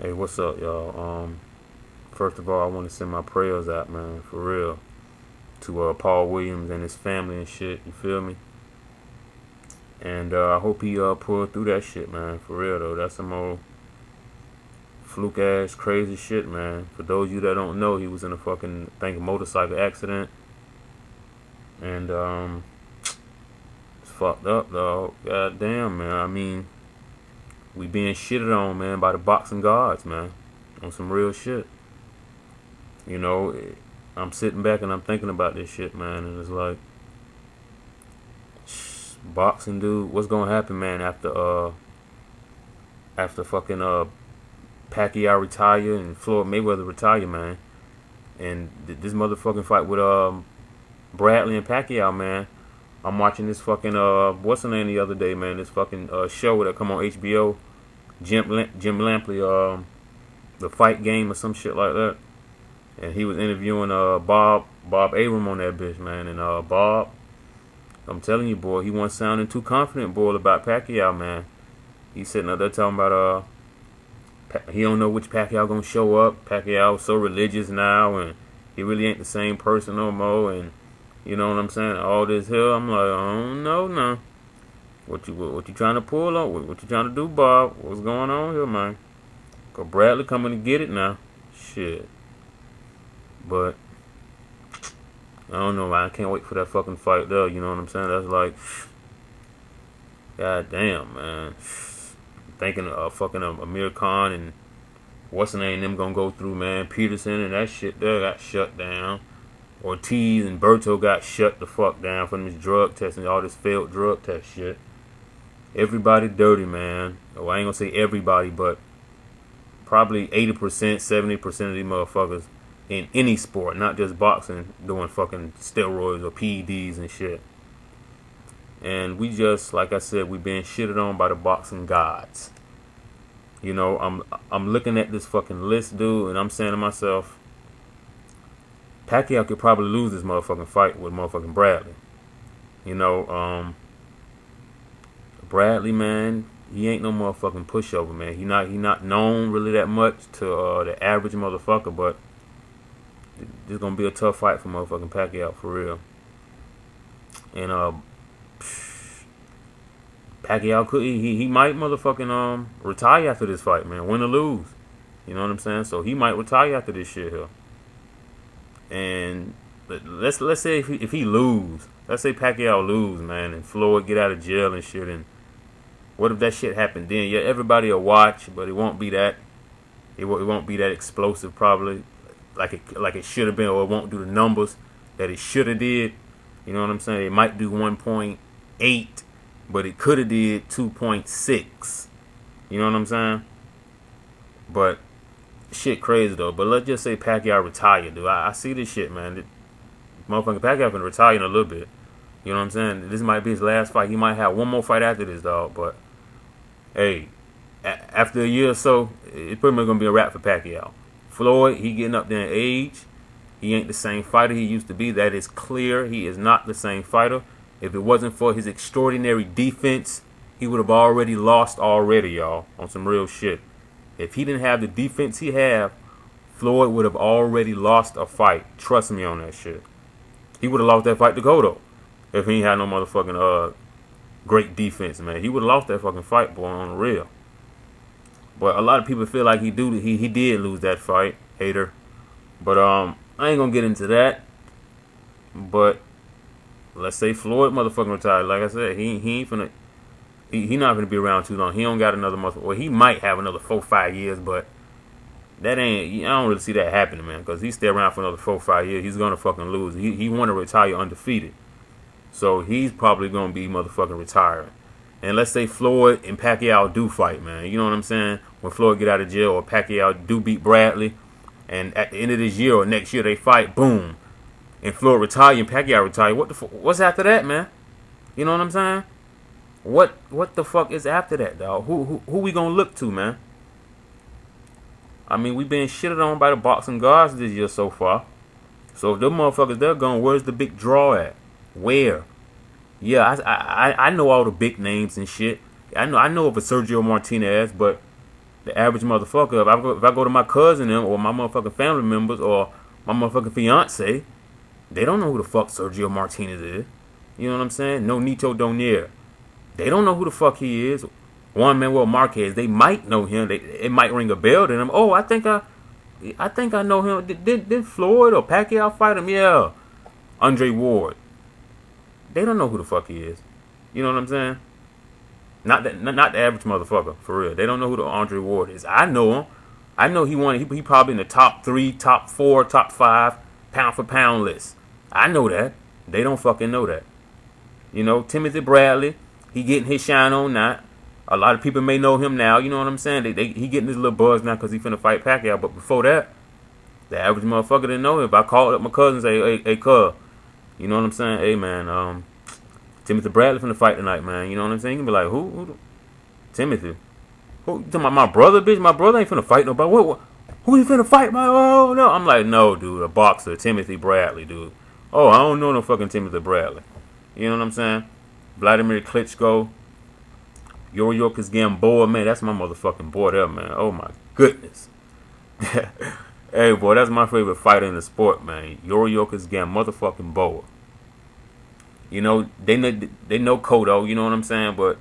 Hey, what's up, y'all? First of all, I want to send my prayers out, man, for real, to Paul Williams and his family and shit. You feel me? And I hope he pulled through that shit, man. For real though, that's some old fluke ass crazy shit, man. For those of you that don't know, he was in a fucking motorcycle accident, and it's fucked up, dog. God damn, man. I mean, we being shitted on, man, by the boxing gods, man, on some real shit. You know, I'm sitting back and I'm thinking about this shit, man, and it's like, boxing, dude. What's gonna happen, man? After fucking Pacquiao retire and Floyd Mayweather retire, man, and this motherfucking fight with Bradley and Pacquiao, man. I'm watching this fucking what's the name the other day, man? This fucking show that come on HBO, Jim Lampley, the Fight Game or some shit like that. And he was interviewing Bob Arum on that bitch, man. And Bob, I'm telling you, boy, he wasn't sounding too confident, boy, about Pacquiao, man. He's sitting up there talking about he don't know which Pacquiao gonna show up. Pacquiao so religious now, and he really ain't the same person no more. And you know what I'm saying? All this here, I'm like, I don't know now. What you trying to pull on? What you trying to do, Bob? What's going on here, man? Cause Bradley coming to get it now. Shit. But I don't know, man. I can't wait for that fucking fight though. You know what I'm saying? That's like, god damn, man. Thinking of fucking Amir Khan and what's the name them gonna go through, man. Peterson and that shit there got shut down. Ortiz and Berto got shut the fuck down from this drug testing, all this failed drug test shit. Everybody dirty, man. Oh, I ain't gonna say everybody, but probably 80%, 70% of these motherfuckers in any sport, not just boxing, doing fucking steroids or PEDs and shit. And we just, like I said, we being shitted on by the boxing gods. You know, I'm looking at this fucking list, dude, and I'm saying to myself, Pacquiao could probably lose this motherfucking fight with motherfucking Bradley. You know, Bradley, man, he ain't no motherfucking pushover, man. He not known really that much to the average motherfucker, but this is gonna be a tough fight for motherfucking Pacquiao for real. And Pacquiao could he might motherfucking retire after this fight, man. Win or lose. You know what I'm saying? So he might retire after this shit here. And let's say if he lose, let's say Pacquiao lose, man, and Floyd get out of jail and shit, and what if that shit happened then? Yeah, everybody will watch, but it won't be that. It won't be that explosive probably, like it should have been, or it won't do the numbers that it should have did. You know what I'm saying? It might do 1.8, but it could have did 2.6. You know what I'm saying? But shit crazy though. But let's just say Pacquiao retired, dude. I see this shit, man. Motherfucking Pacquiao can retire in a little bit. You know what I'm saying? This might be his last fight. He might have one more fight after this, dog. But hey, after a year or so, it's pretty much gonna be a wrap for Pacquiao. Floyd, he getting up there in age. He ain't the same fighter he used to be. That is clear. He is not the same fighter. If it wasn't for his extraordinary defense, he would have already lost already, y'all, on some real shit. If he didn't have the defense he have, Floyd would have already lost a fight. Trust me on that shit. He would have lost that fight to Cotto if he ain't had no motherfucking great defense, man. He would have lost that fucking fight, boy, on the real. But a lot of people feel like he did lose that fight, hater. But I ain't gonna get into that. But let's say Floyd motherfucking retired. Like I said, he ain't finna. He not gonna be around too long. He don't got another muscle. Well, he might have another 4-5 years, but that ain't. I don't really see that happening, man. Because he stay around for another 4-5 years, he's gonna fucking lose. He want to retire undefeated, so he's probably gonna be motherfucking retiring. And let's say Floyd and Pacquiao do fight, man. You know what I'm saying? When Floyd get out of jail or Pacquiao do beat Bradley, and at the end of this year or next year they fight, boom, and Floyd retire and Pacquiao retire. What's after that, man? You know what I'm saying? What the fuck is after that, dog? Who we gonna look to, man? I mean, we been shitted on by the boxing gods this year so far. So if them motherfuckers they're gone, where's the big draw at? Where? Yeah, I know all the big names and shit. I know of a Sergio Martinez, but The average motherfucker, if I go to my cousin them or my motherfucking family members or my motherfucking fiance, they don't know who the fuck Sergio Martinez is. You know what I'm saying? No Nito Donaire. They don't know who the fuck he is. Juan Manuel Marquez, they might know him. It might ring a bell to them. Oh, I think I know him. Did Floyd or Pacquiao fight him? Yeah. Andre Ward. They don't know who the fuck he is. You know what I'm saying? Not the average motherfucker, for real. They don't know who the Andre Ward is. I know him. I know he won. He probably in the top 3, top 4, top 5 pound for pound list. I know that. They don't fucking know that. You know, Timothy Bradley, he getting his shine on now. A lot of people may know him now. You know what I'm saying? He getting his little buzz now because he finna fight Pacquiao. But before that, the average motherfucker didn't know him. If I called up my cousin and say, hey, cuz, you know what I'm saying? Hey, man, Timothy Bradley finna fight tonight, man. You know what I'm saying? You can be like, who? Timothy. Who? You talking about my brother, bitch? My brother ain't finna fight nobody. What? Who he finna fight? Oh, no. I'm like, no, dude. A boxer, Timothy Bradley, dude. Oh, I don't know no fucking Timothy Bradley. You know what I'm saying? Vladimir Klitschko. Yuriorkis Gamboa, man, that's my motherfucking boy there, man. Oh, my goodness. Hey, boy, that's my favorite fighter in the sport, man. Yuriorkis motherfucking Boa. You know, they know Cotto, you know what I'm saying? But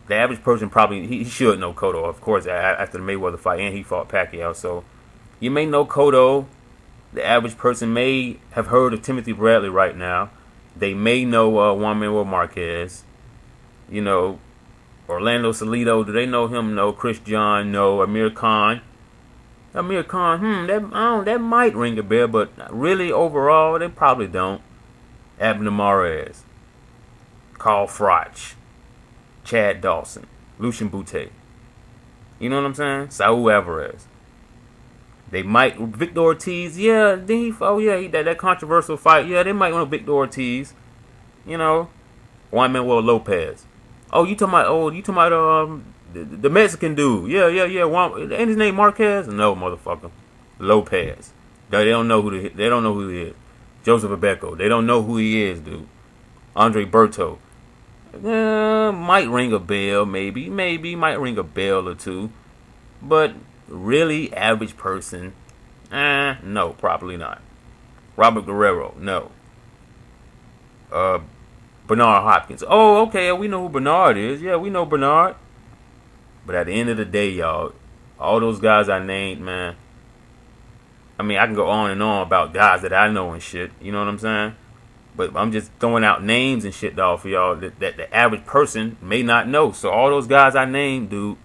the average person probably, he should know Cotto, of course, after the Mayweather fight, and he fought Pacquiao. So, you may know Cotto. The average person may have heard of Timothy Bradley right now. They may know Juan Manuel Marquez. You know, Orlando Salido, do they know him? No. Chris John, no. Amir Khan, that might ring a bell, but really overall, they probably don't. Abner Mares, Carl Froch, Chad Dawson, Lucian Bute. You know what I'm saying? Saul Alvarez. They might. Victor Ortiz, yeah. That controversial fight. Yeah, they might know Victor Ortiz. You know, Juan Manuel Lopez. Oh, you talking about the Mexican dude? Yeah. Ain't his name Marquez? No, motherfucker, Lopez. They don't know who he is. Joseph Abeco. They don't know who he is, dude. Andre Berto. Might ring a bell, maybe might ring a bell or two, but really average person, no, probably not. Robert Guerrero, no. Bernard Hopkins. Oh, okay, we know who Bernard is. Yeah, we know Bernard. But at the end of the day, y'all, all those guys I named, man, I mean, I can go on and on about guys that I know and shit. You know what I'm saying? But I'm just throwing out names and shit, dog, for y'all that the average person may not know. So all those guys I named, dude,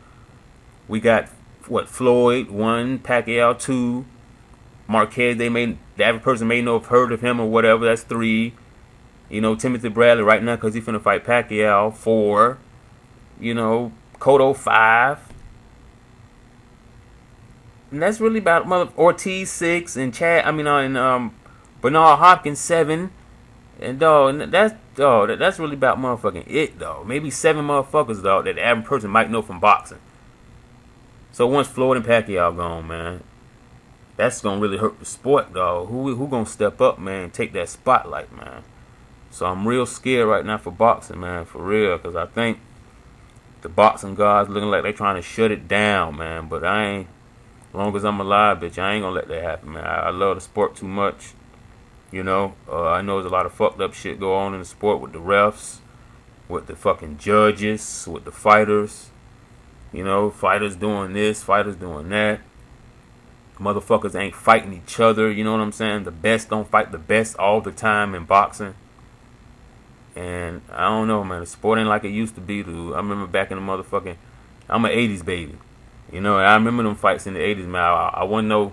we got, Floyd, 1, Pacquiao, 2, Marquez, the average person may know, have heard of him or whatever, that's 3. You know, Timothy Bradley right now because he's finna fight Pacquiao, 4. You know, Cotto, 5. And that's really about Ortiz, 6, and Bernard Hopkins, 7. And that's really about motherfucking it, dog. Maybe 7 motherfuckers, dog, that the average person might know from boxing. So once Floyd and Pacquiao gone, man, that's gonna really hurt the sport, dog. Who gonna step up, man, and take that spotlight, man? So I'm real scared right now for boxing, man, for real, because I think the boxing guys looking like they trying to shut it down, man. But I ain't, as long as I'm alive, bitch, I ain't gonna let that happen, man. I love the sport too much, you know. I know there's a lot of fucked up shit go on in the sport with the refs, with the fucking judges, with the fighters. You know, fighters doing this, fighters doing that. Motherfuckers ain't fighting each other, you know what I'm saying? The best don't fight the best all the time in boxing. And I don't know, man. The sport ain't like it used to be, dude. I remember back in the motherfucking, I'm an 80s baby. You know, and I remember them fights in the 80s, man. I wasn't no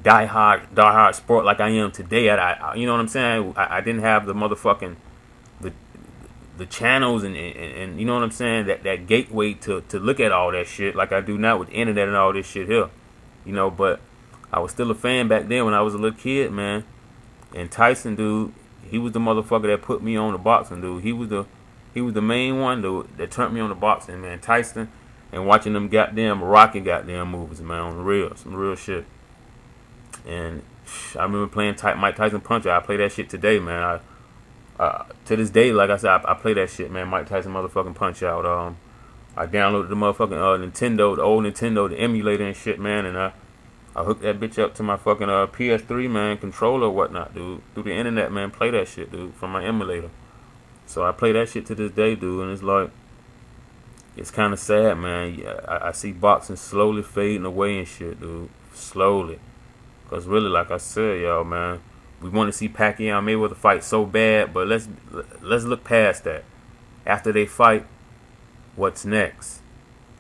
die-hard sport like I am today. You know what I'm saying? I didn't have the motherfucking, the channels and you know what I'm saying, that gateway to look at all that shit like I do now with the internet and all this shit here, you know. But I was still a fan back then when I was a little kid, man. And Tyson, dude, he was the motherfucker that put me on the boxing, dude. He was the main one, dude, that turned me on the boxing, man. Tyson, and watching them goddamn Rocky goddamn movies, man, on the real, some real shit. And I remember playing Mike Tyson Punch Out. I play that shit today, man. To this day, like I said, I play that shit, man. Mike Tyson motherfucking Punch Out. I downloaded the motherfucking Nintendo, the old Nintendo, the emulator and shit, man, and I hooked that bitch up to my fucking PS3, man, controller or whatnot, dude. Through the internet, man, play that shit, dude, from my emulator. So I play that shit to this day, dude, and it's like, it's kind of sad, man. Yeah, I see boxing slowly fading away and shit, dude. Slowly. Because really, like I said, y'all, man, we want to see Pacquiao and Mayweather fight so bad, but let's look past that. After they fight, what's next?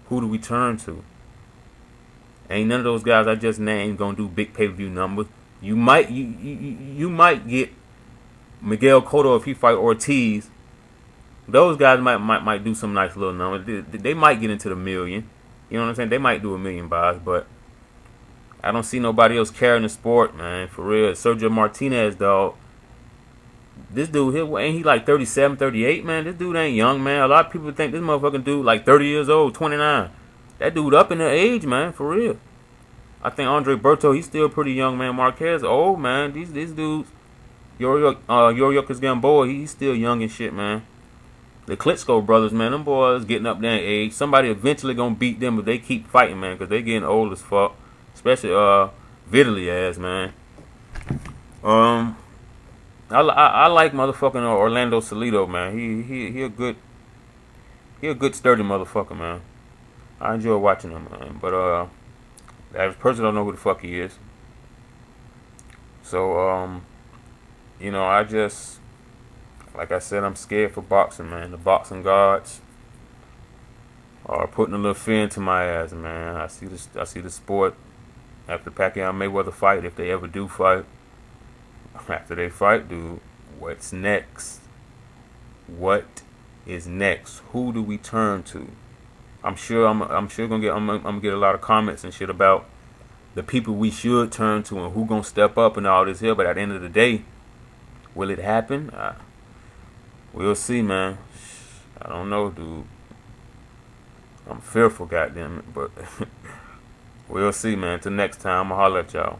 Who do we turn to? Ain't none of those guys I just named gonna do big pay-per-view numbers. You might get Miguel Cotto if he fight Ortiz. Those guys might do some nice little numbers. They might get into the million. You know what I'm saying? They might do $1 million buys, but I don't see nobody else carrying the sport, man. For real. Sergio Martinez, dog. This dude here, ain't he like 37, 38, man? This dude ain't young, man. A lot of people think this motherfucking dude like 30 years old, 29. That dude up in the age, man, for real. I think Andre Berto, he's still pretty young, man. Marquez, old, man. These dudes, Yuriorkis Gamboa, he's still young and shit, man. The Klitschko brothers, man, them boys getting up there in age. Somebody eventually gonna beat them if they keep fighting, man, because they getting old as fuck. Especially Vitaly ass, man. I like motherfucking Orlando Salido, man. He a good sturdy motherfucker, man. I enjoy watching him, man. But the average person don't know who the fuck he is. So you know, I just, like I said, I'm scared for boxing, man. The boxing gods are putting a little fear into my ass, man. I see the sport after Pacquiao and Mayweather fight, if they ever do fight. After they fight, dude, what's next? What is next? Who do we turn to? I'm sure I'm gonna get a lot of comments and shit about the people we should turn to and who gonna step up and all this here. But at the end of the day, will it happen? We'll see, man. I don't know, dude. I'm fearful, goddamn it, but we'll see, man. Till next time, I'ma holler at y'all.